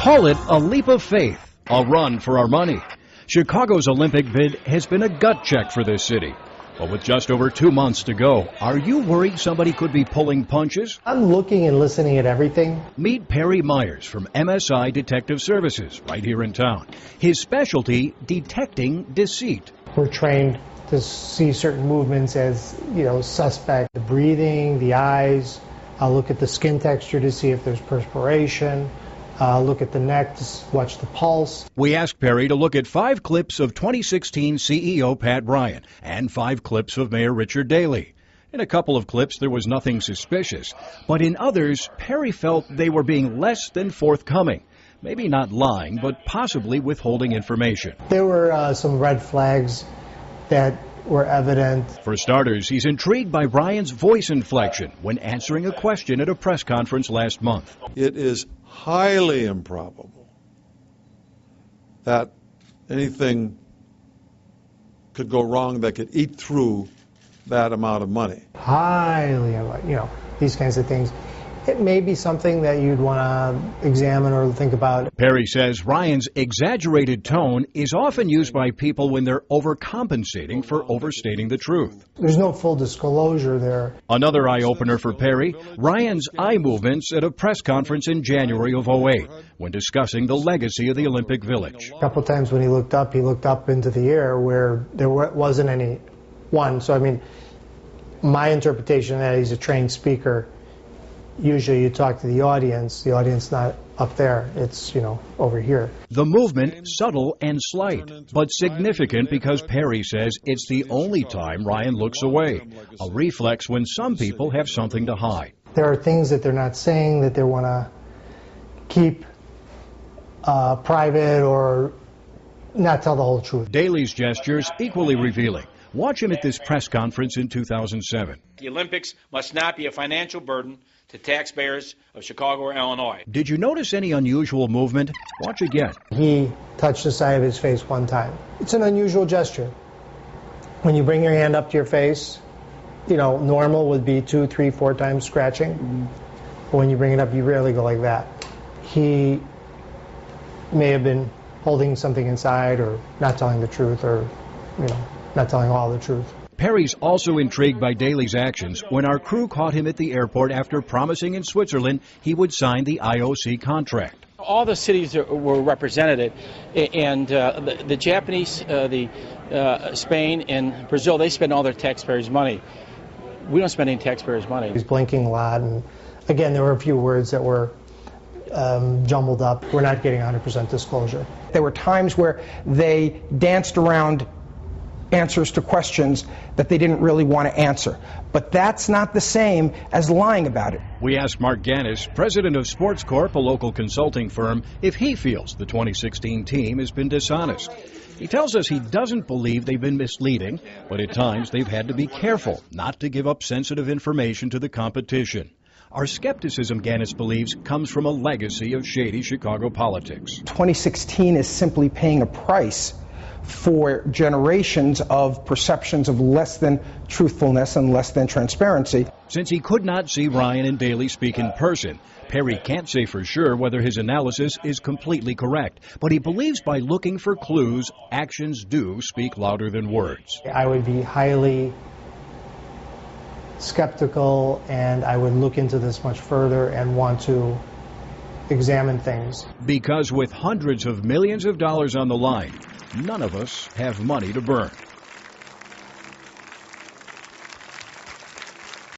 Call it a leap of faith, a run for our money. Chicago's Olympic bid has been a gut check for this city. But with just over 2 months to go, are you worried somebody could be pulling punches? I'm looking and listening at everything. Meet Perry Myers from MSI Detective Services right here in town. His specialty, detecting deceit. We're trained to see certain movements as, suspect. The breathing, the eyes. I'll look at the skin texture to see if there's perspiration. Look at the neck to watch the pulse. We asked Perry to look at 5 clips of 2016 CEO Pat Ryan and 5 clips of Mayor Richard Daley. In a couple of clips, there was nothing suspicious. But in others, Perry felt they were being less than forthcoming. Maybe not lying, but possibly withholding information. There were some red flags that were evident. For starters, he's intrigued by Ryan's voice inflection when answering a question at a press conference last month. It is highly improbable that anything could go wrong that could eat through that amount of money. Highly, these kinds of things. It may be something that you'd want to examine or think about. Perry says Ryan's exaggerated tone is often used by people when they're overcompensating for overstating the truth. There's no full disclosure there. Another eye-opener for Perry, Ryan's eye movements at a press conference in January of '08 when discussing the legacy of the Olympic Village. A couple times when he looked up into the air where there wasn't any one. So, my interpretation that he's a trained speaker. Usually you talk to the audience not up there, it's, over here. The movement, subtle and slight, but significant because Perry says it's the only time Ryan looks away, a reflex when some people have something to hide. There are things that they're not saying that they want to keep private or not tell the whole truth. Daley's gestures equally revealing. Watch him at this press conference in 2007. The Olympics must not be a financial burden to taxpayers of Chicago or Illinois. Did you notice any unusual movement? Watch again. He touched the side of his face one time. It's an unusual gesture. When you bring your hand up to your face, normal would be 2, 3, 4 times scratching. But when you bring it up, you rarely go like that. He may have been holding something inside or not telling the truth or, not telling all the truth. Perry's also intrigued by Daley's actions when our crew caught him at the airport after promising in Switzerland he would sign the IOC contract. All the cities were represented, and the Japanese, Spain and Brazil, they spend all their taxpayers' money. We don't spend any taxpayers' money. He's blinking a lot, and again, there were a few words that were jumbled up. We're not getting 100% disclosure. There were times where they danced around answers to questions that they didn't really want to answer. But that's not the same as lying about it. We asked Mark Gannis, president of Sports Corp, a local consulting firm, if he feels the 2016 team has been dishonest. He tells us he doesn't believe they've been misleading, but at times they've had to be careful not to give up sensitive information to the competition. Our skepticism, Gannis believes, comes from a legacy of shady Chicago politics. 2016 is simply paying a price for generations of perceptions of less than truthfulness and less than transparency. Since he could not see Ryan and Daley speak in person, Perry can't say for sure whether his analysis is completely correct, but he believes by looking for clues, actions do speak louder than words. I would be highly skeptical, and I would look into this much further and want to examine things. Because with hundreds of millions of dollars on the line, none of us have money to burn.